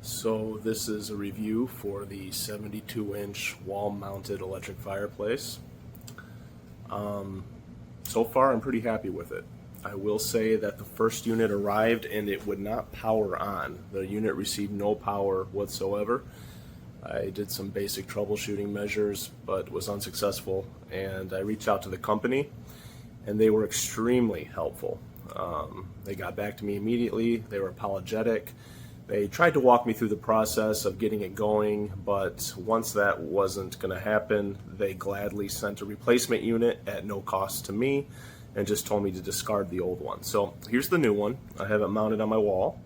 So this is a review for the 72-inch wall-mounted electric fireplace. So far I'm pretty happy with it. I will say that the first unit arrived and it would not power on. The unit received no power whatsoever. I did some basic troubleshooting measures but was unsuccessful, and I reached out to the company and they were extremely helpful. They got back to me immediately. They were apologetic. They tried to walk me through the process of getting it going, but once that wasn't going to happen, they gladly sent a replacement unit at no cost to me and just told me to discard the old one. So here's the new one. I have it mounted on my wall.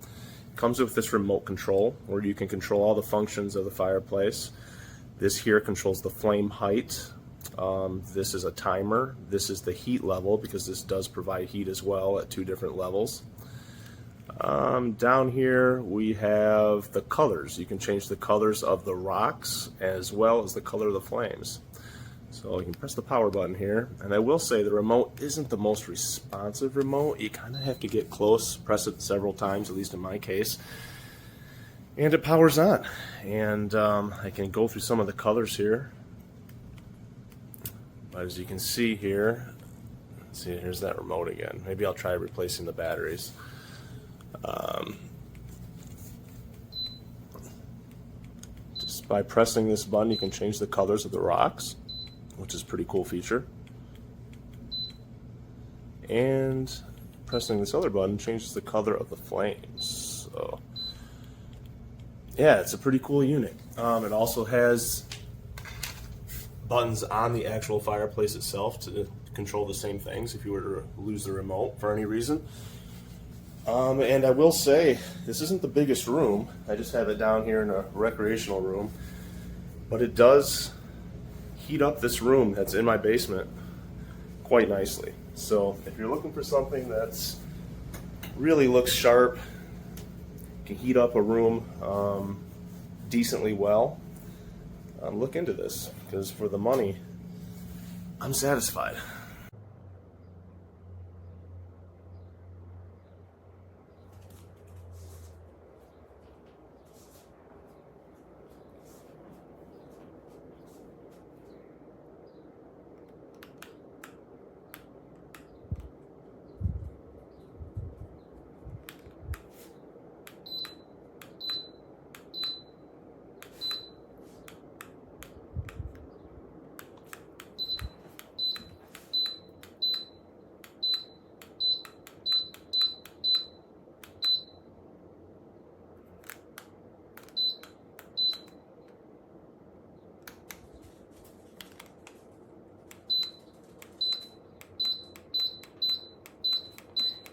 It comes with this remote control where you can control all the functions of the fireplace. This here controls the flame height. This is a timer. This is the heat level, because this does provide heat as well at 2 different levels. Down here we have the colors. You can change the colors of the rocks as well as the color of the flames. So you can press the power button here, and I will say the remote isn't the most responsive remote. You kind of have to get close, press it several times, at least in my case, and it powers on. And I can go through some of the colors here. But as you can see here, see, here's that remote again. Maybe I'll try replacing the batteries. Just by pressing this button, you can change the colors of the rocks, which is a pretty cool feature. And pressing this other button changes the color of the flames. So yeah, it's a pretty cool unit. It also has buttons on the actual fireplace itself to control the same things if you were to lose the remote for any reason. And I will say, this isn't the biggest room. I just have it down here in a recreational room, but it does heat up this room that's in my basement quite nicely. So if you're looking for something that's really looks sharp, can heat up a room decently well, look into this, because for the money, I'm satisfied.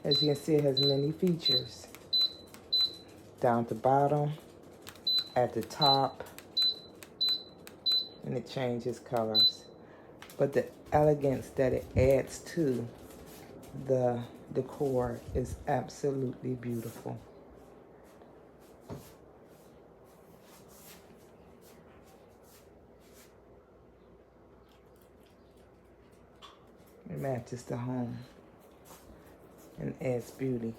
As you can see, it has many features. Down to bottom, at the top, and it changes colors. But the elegance that it adds to the decor is absolutely beautiful. It matches the home and adds beauty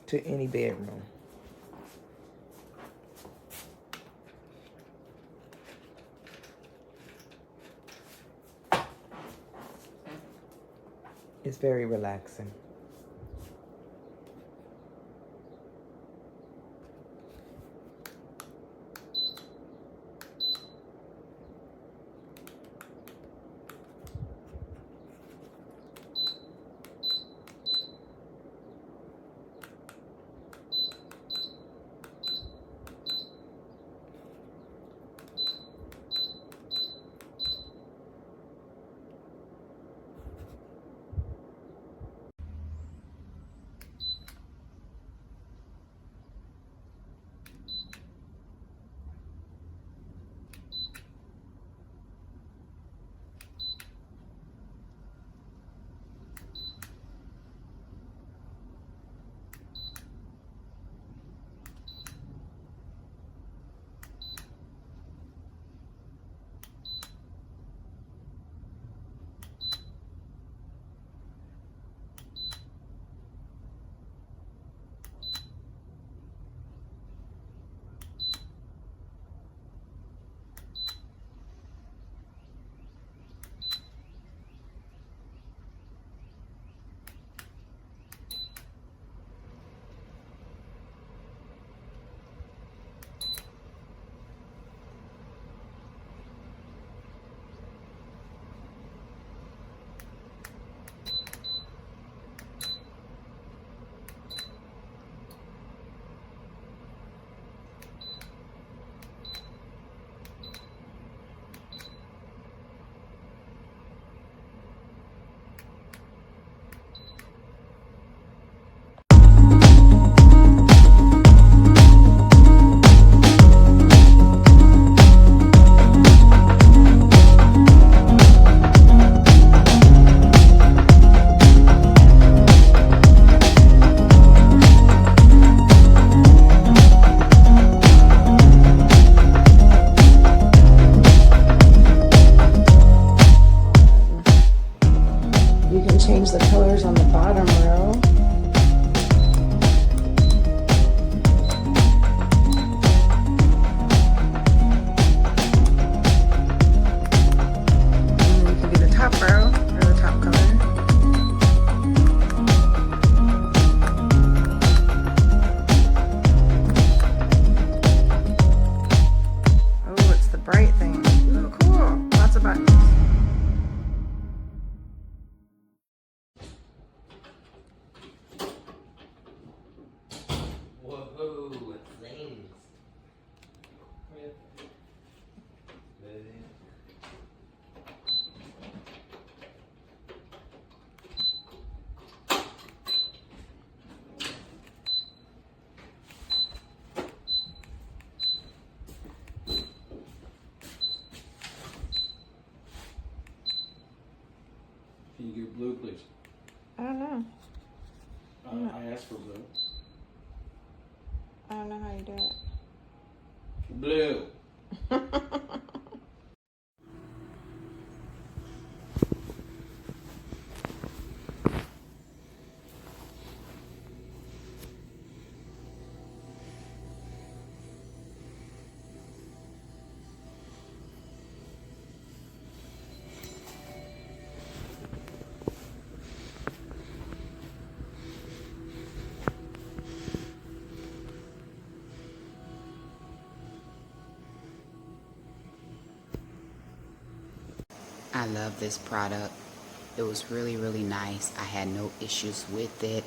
to any bedroom. It's very relaxing. I asked for blue. I don't know how you do it. Blue. I love this product. It was really, really nice. I had no issues with it.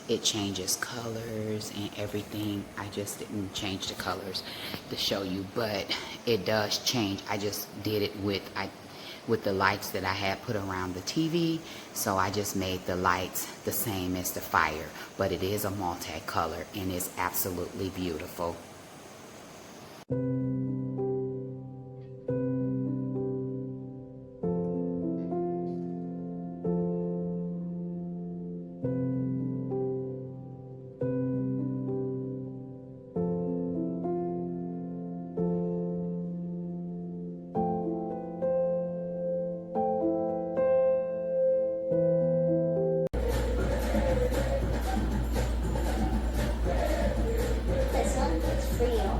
It changes colors and everything. I just didn't change the colors to show you, but it does change. I just did it with the lights that I had put around the TV. So I just made the lights the same as the fire, but it is a multicolor and it's absolutely beautiful. This one is frío.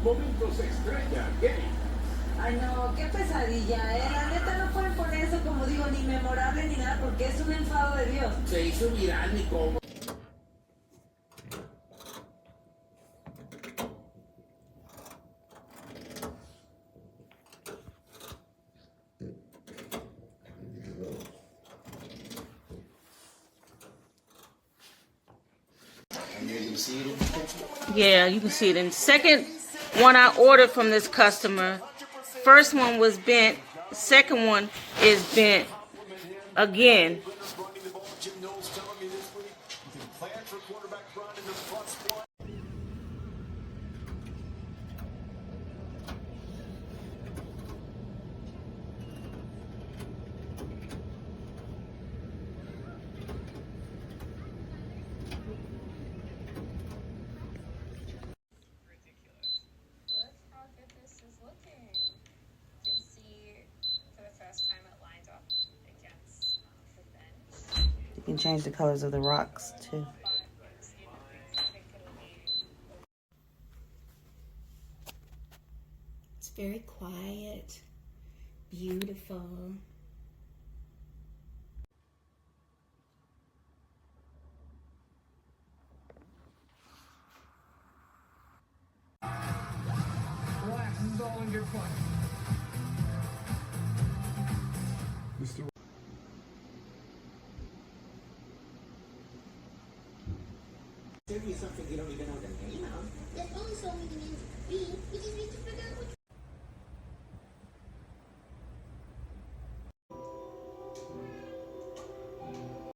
Momentos extraña, Kenny. Ay no, qué pesadilla, La neta no pueden poner eso como digo, ni memorable ni nada, porque es un enfado de Dios. Se hizo viral, ni cómo. Yeah, you can see it. And second one I ordered from this customer, first one was bent, second one is bent again. Look how good this is looking. You can see for the first time it lines up against the bench. You can change the colors of the rocks too. But it's, I think it'll be. It's very quiet, beautiful. Relax, this is all in good fun. Send you something you don't even know the name of. There's only so many names to be. You just need to figure out which